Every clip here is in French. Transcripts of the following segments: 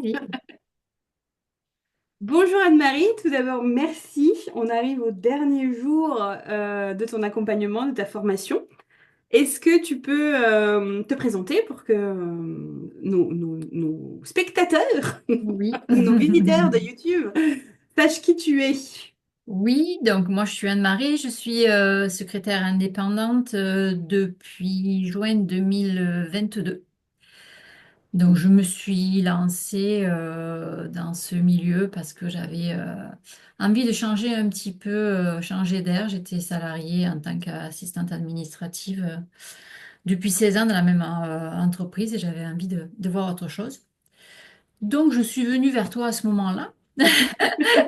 Allez. Bonjour Anne-Marie, tout d'abord merci. On arrive au dernier jour de ton accompagnement, de ta formation. Est-ce que tu peux te présenter pour que nos spectateurs, Oui. nos visiteurs de YouTube sachent qui tu es? Oui, donc moi je suis Anne-Marie, je suis secrétaire indépendante depuis juin 2022. Donc je me suis lancée dans ce milieu parce que j'avais envie de changer un petit peu, changer d'air. J'étais salariée en tant qu'assistante administrative depuis 16 ans dans la même entreprise et j'avais envie de voir autre chose. Donc je suis venue vers toi à ce moment-là.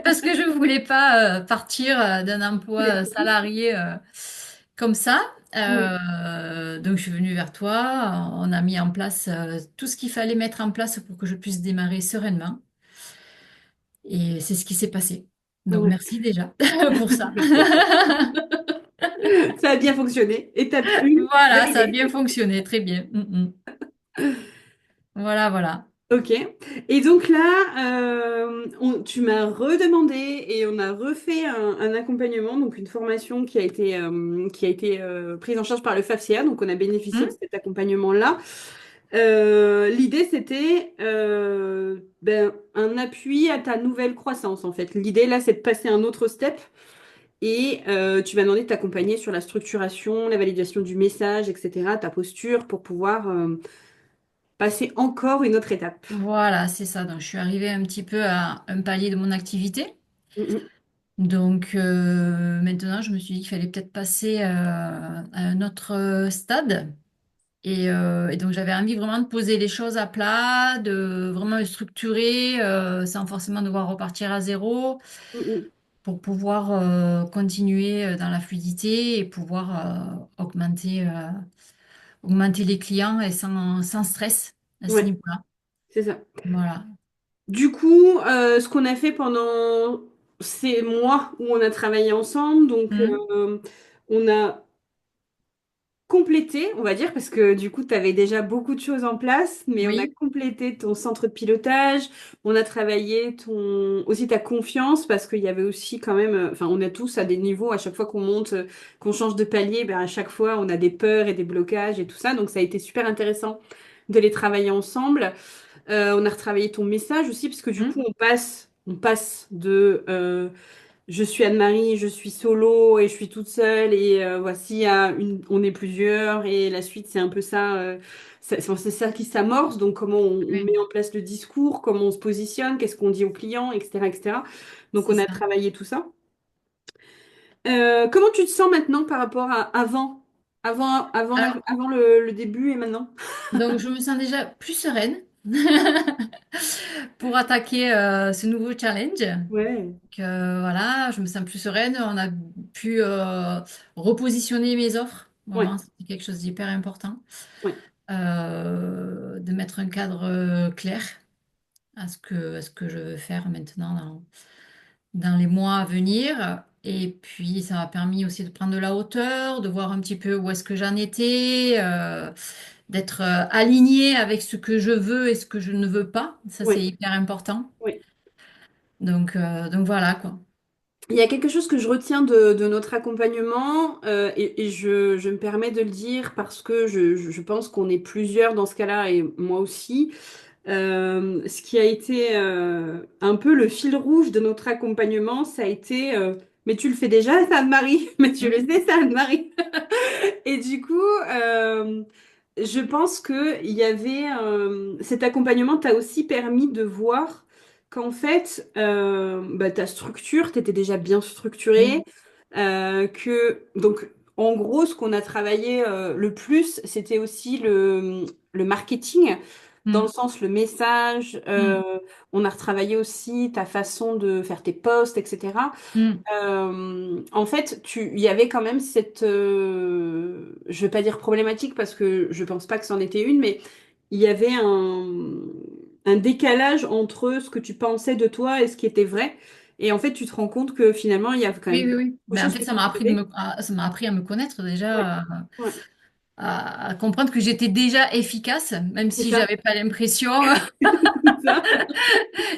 Parce que je ne voulais pas partir d'un emploi salarié comme ça. Oui, Donc, je suis venue vers toi. On a mis en place tout ce qu'il fallait mettre en place pour que je puisse démarrer sereinement. Et c'est ce qui s'est passé. Donc, oui. merci déjà pour ça. Ça a bien fonctionné. Étape 1, Voilà, ça a validée. bien fonctionné. Très bien. Voilà, voilà. Ok. Et donc là, tu m'as redemandé et on a refait un accompagnement, donc une formation qui a été prise en charge par le FAFCA. Donc on a bénéficié de Hmm. cet accompagnement-là. L'idée, c'était un appui à ta nouvelle croissance, en fait. L'idée, là, c'est de passer un autre step. Et tu m'as demandé de t'accompagner sur la structuration, la validation du message, etc., ta posture, pour pouvoir passer encore une autre étape. Voilà, c'est ça. Donc, je suis arrivée un petit peu à un palier de mon activité. Mm, Donc maintenant, je me suis dit qu'il fallait peut-être passer à un autre stade. Et donc j'avais envie vraiment de poser les choses à plat, de vraiment le structurer sans forcément devoir repartir à zéro mm, mm. pour pouvoir continuer dans la fluidité et pouvoir augmenter les clients et sans stress à ce Ouais, niveau-là. c'est ça. Voilà. Du coup, ce qu'on a fait pendant ces mois où on a travaillé ensemble, donc Mhm. on a complété, on va dire, parce que du coup, tu avais déjà beaucoup de choses en place, mais on a Oui, complété ton centre de pilotage, on a travaillé aussi ta confiance, parce qu'il y avait aussi quand même, enfin, on a tous à des niveaux, à chaque fois qu'on monte, qu'on change de palier, ben, à chaque fois, on a des peurs et des blocages et tout ça, donc ça a été super intéressant de les travailler ensemble. On a retravaillé ton message aussi, parce que du coup, Mhm. on passe de je suis Anne-Marie, je suis solo et je suis toute seule et voici on est plusieurs et la suite c'est un peu ça, c'est ça qui s'amorce. Donc comment on Oui, met en place le discours, comment on se positionne, qu'est-ce qu'on dit aux clients, etc., etc. Donc c'est on a ça. travaillé tout ça. Comment tu te sens maintenant par rapport à Alors, avant le début et maintenant? donc je me sens déjà plus sereine pour attaquer ce nouveau challenge. Ouais, Voilà, je me sens plus sereine. On a pu repositionner mes offres. ouais, Vraiment, c'est quelque chose d'hyper important. ouais, De mettre un cadre clair à ce que je veux faire maintenant dans les mois à venir. Et puis, ça m'a permis aussi de prendre de la hauteur, de voir un petit peu où est-ce que j'en étais, d'être alignée avec ce que je veux et ce que je ne veux pas. Ça, c'est ouais, hyper important. ouais. Donc voilà, quoi. Il y a quelque chose que je retiens de notre accompagnement et je me permets de le dire parce que je pense qu'on est plusieurs dans ce cas-là et moi aussi. Ce qui a été un peu le fil rouge de notre accompagnement, ça a été mais tu le fais déjà, ça, Anne-Marie, mais tu le Mm. sais, ça, Anne-Marie. Et du coup, je pense que il y avait cet accompagnement t'a aussi permis de voir qu'en fait, ta structure, t'étais déjà bien structurée, Mm. que donc en gros, ce qu'on a travaillé le plus, c'était aussi le marketing. Dans le Mm. sens, le message, Mm. on a retravaillé aussi ta façon de faire tes posts, etc. Mm. En fait, il y avait quand même cette, je vais pas dire problématique parce que je pense pas que c'en était une, mais il y avait un décalage entre ce que tu pensais de toi et ce qui était vrai. Et en fait, tu te rends compte que finalement, il y a quand Oui, même oui, oui. beaucoup de Ben, en choses fait, qui vont changer. ça m'a appris à me connaître Ouais, déjà, ouais, à comprendre que j'étais déjà efficace, même c'est si ça. j'avais pas l'impression. C'est ça.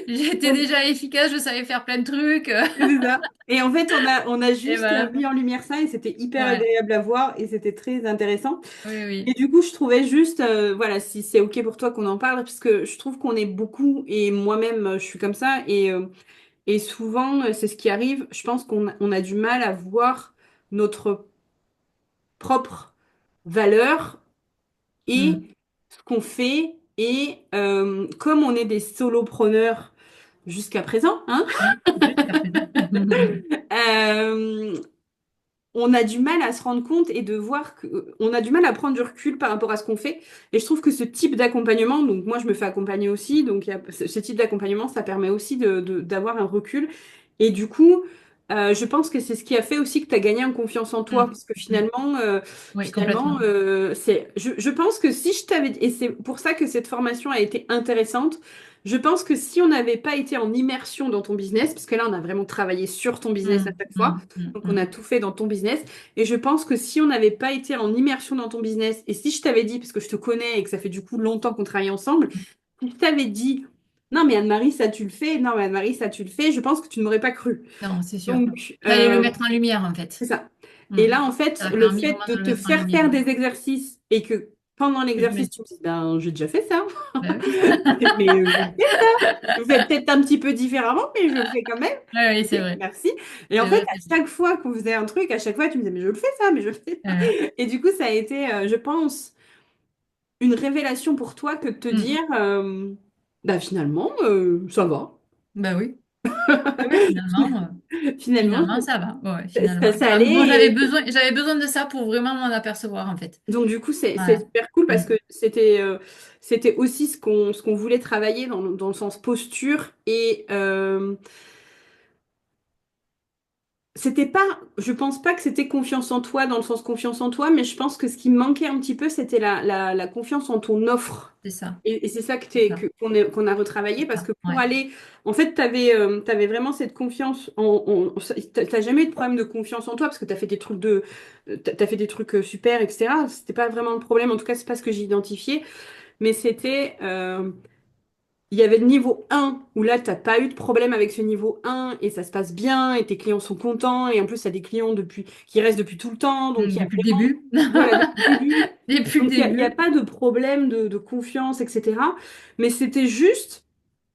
J'étais déjà efficace, je savais faire plein de trucs. C'est ça. Et en fait, on a Et juste voilà. mis en lumière ça et c'était hyper Ouais, agréable à voir et c'était très intéressant. oui, Et oui. du coup, je trouvais juste, voilà, si c'est OK pour toi qu'on en parle, parce que je trouve qu'on est beaucoup, et moi-même, je suis comme ça, et souvent, c'est ce qui arrive, je pense on a du mal à voir notre propre valeur et Hmm. ce qu'on fait, et comme on est des solopreneurs jusqu'à présent, hein, Oui, jusqu'à présent. euh, on a du mal à se rendre compte et de voir que, on a du mal à prendre du recul par rapport à ce qu'on fait. Et je trouve que ce type d'accompagnement, donc moi je me fais accompagner aussi, donc il y a, ce type d'accompagnement, ça permet aussi d'avoir un recul. Et du coup, je pense que c'est ce qui a fait aussi que tu as gagné en confiance en toi, Hmm. parce que Hmm. finalement, Oui, complètement. je pense que si je t'avais, et c'est pour ça que cette formation a été intéressante. Je pense que si on n'avait pas été en immersion dans ton business, parce que là, on a vraiment travaillé sur ton business à Hmm. chaque fois, Hmm. Hmm. donc on Hmm. a tout fait dans ton business. Et je pense que si on n'avait pas été en immersion dans ton business, et si je t'avais dit, parce que je te connais et que ça fait du coup longtemps qu'on travaille ensemble, si je t'avais dit, non mais Anne-Marie, ça tu le fais, non mais Anne-Marie, ça tu le fais, je pense que tu ne m'aurais pas cru. Non, c'est sûr. Donc, Fallait le mettre en lumière, en fait. c'est ça. Et Hmm. là, en Ça fait, a le permis fait vraiment de de le te mettre en faire lumière. faire des exercices et que pendant Que je l'exercice, mets. tu me dis, ben, j'ai déjà fait ça. Ben oui. Mais je le fais ça. Je le fais peut-être un petit peu différemment, mais je le fais quand même. Ouais, oui, c'est Ok, vrai. merci. Et en C'est fait, vrai, à c'est vrai. chaque fois qu'on faisait un truc, à chaque fois, tu me disais, mais je le fais ça, mais je le fais ça. Ouais. Et du coup, ça a été, je pense, une révélation pour toi que de te Hmm. dire, bah finalement, ça va. Ben oui. Oui, oui, Finalement, finalement, ça va. Ouais, finalement. ça Moi, allait. j'avais besoin de ça pour vraiment m'en apercevoir, en fait. Donc du coup, c'est Ouais. super cool parce Hmm. que c'était aussi ce qu'on voulait travailler dans le sens posture et c'était pas, je pense pas que c'était confiance en toi dans le sens confiance en toi, mais je pense que ce qui me manquait un petit peu, c'était la confiance en ton offre. C'est ça. Et c'est ça C'est ça. qu'on a retravaillé C'est parce ça. que pour Ouais. aller, en fait, t'avais vraiment cette confiance t'as jamais eu de problème de confiance en toi parce que t'as fait des trucs super, etc. C'était pas vraiment le problème, en tout cas, c'est pas ce que j'ai identifié, mais il y avait le niveau 1 où là, t'as pas eu de problème avec ce niveau 1 et ça se passe bien et tes clients sont contents et en plus, t'as des clients qui restent depuis tout le temps. Donc, il y a Depuis le vraiment, début. voilà, depuis le début. Depuis le Donc, il y a début. pas de problème de confiance, etc. Mais c'était juste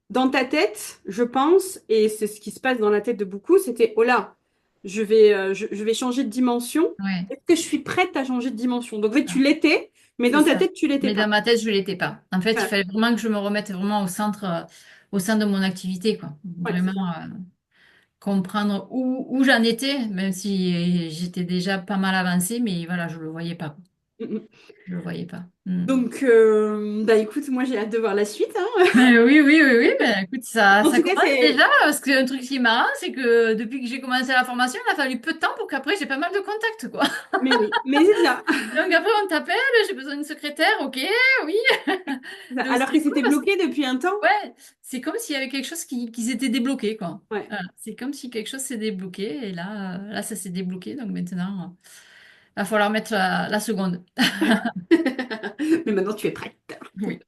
dans ta tête, je pense, et c'est ce qui se passe dans la tête de beaucoup, c'était, oh là, je vais changer de dimension. Ouais. Est-ce que je suis prête à changer de dimension? Donc, en fait, C'est tu ça. l'étais, mais C'est dans ta ça. tête, tu l'étais Mais dans pas. ma tête, je l'étais pas. En fait, il Voilà. fallait vraiment que je me remette vraiment au centre, au sein de mon activité, quoi. Ouais, c'est Vraiment ça. comprendre où j'en étais, même si j'étais déjà pas mal avancée, mais voilà, je le voyais pas. Mm, mm. Je le voyais pas. Hmm. Donc, bah écoute, moi j'ai hâte de voir la suite, hein. Oui, oui, oui, oui. Ben, écoute, En ça tout cas, commence déjà. Parce que un truc qui est marrant, c'est que depuis que j'ai commencé la formation, il a fallu peu de temps pour qu'après j'ai pas mal de contacts, quoi. mais oui, mais c'est ça. Donc après, on t'appelle, j'ai besoin d'une secrétaire, ok, oui. C'est ça. Donc Alors que c'est cool c'était parce que, bloqué depuis un temps. ouais, c'est comme s'il y avait quelque chose qui s'était débloqué, quoi. Ouais. Voilà. C'est comme si quelque chose s'est débloqué, et là, ça s'est débloqué. Donc maintenant, il va falloir mettre la seconde. Mais maintenant tu es prête. Oui.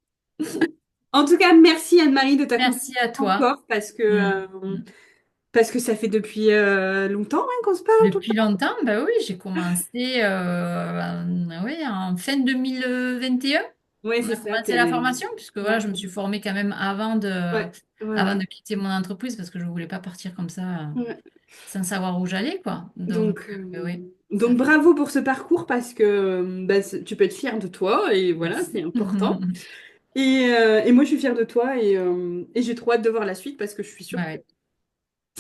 En tout cas, merci Anne-Marie de t'accompagner Merci à toi. encore Mm. parce que ça fait depuis longtemps hein, qu'on se parle tout le Depuis longtemps, bah oui, j'ai commencé oui, en fin 2021. temps. Oui, On c'est a ça. commencé la formation, puisque voilà, Ouais, je me suis formée quand même ouais, ouais, avant ouais. de quitter mon entreprise, parce que je ne voulais pas partir comme ça Ouais. sans savoir où j'allais, quoi. Donc, Donc, oui, ça donc fait. bravo pour ce parcours parce que bah, tu peux être fière de toi et voilà, c'est Merci. important. Et moi, je suis fière de toi et j'ai trop hâte de voir la suite parce que je suis sûre Bah ouais.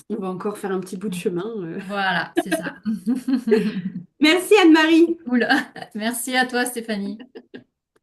qu'on va encore faire un petit bout de chemin. Voilà, c'est ça. Merci Anne-Marie. Cool. Merci à toi, Stéphanie.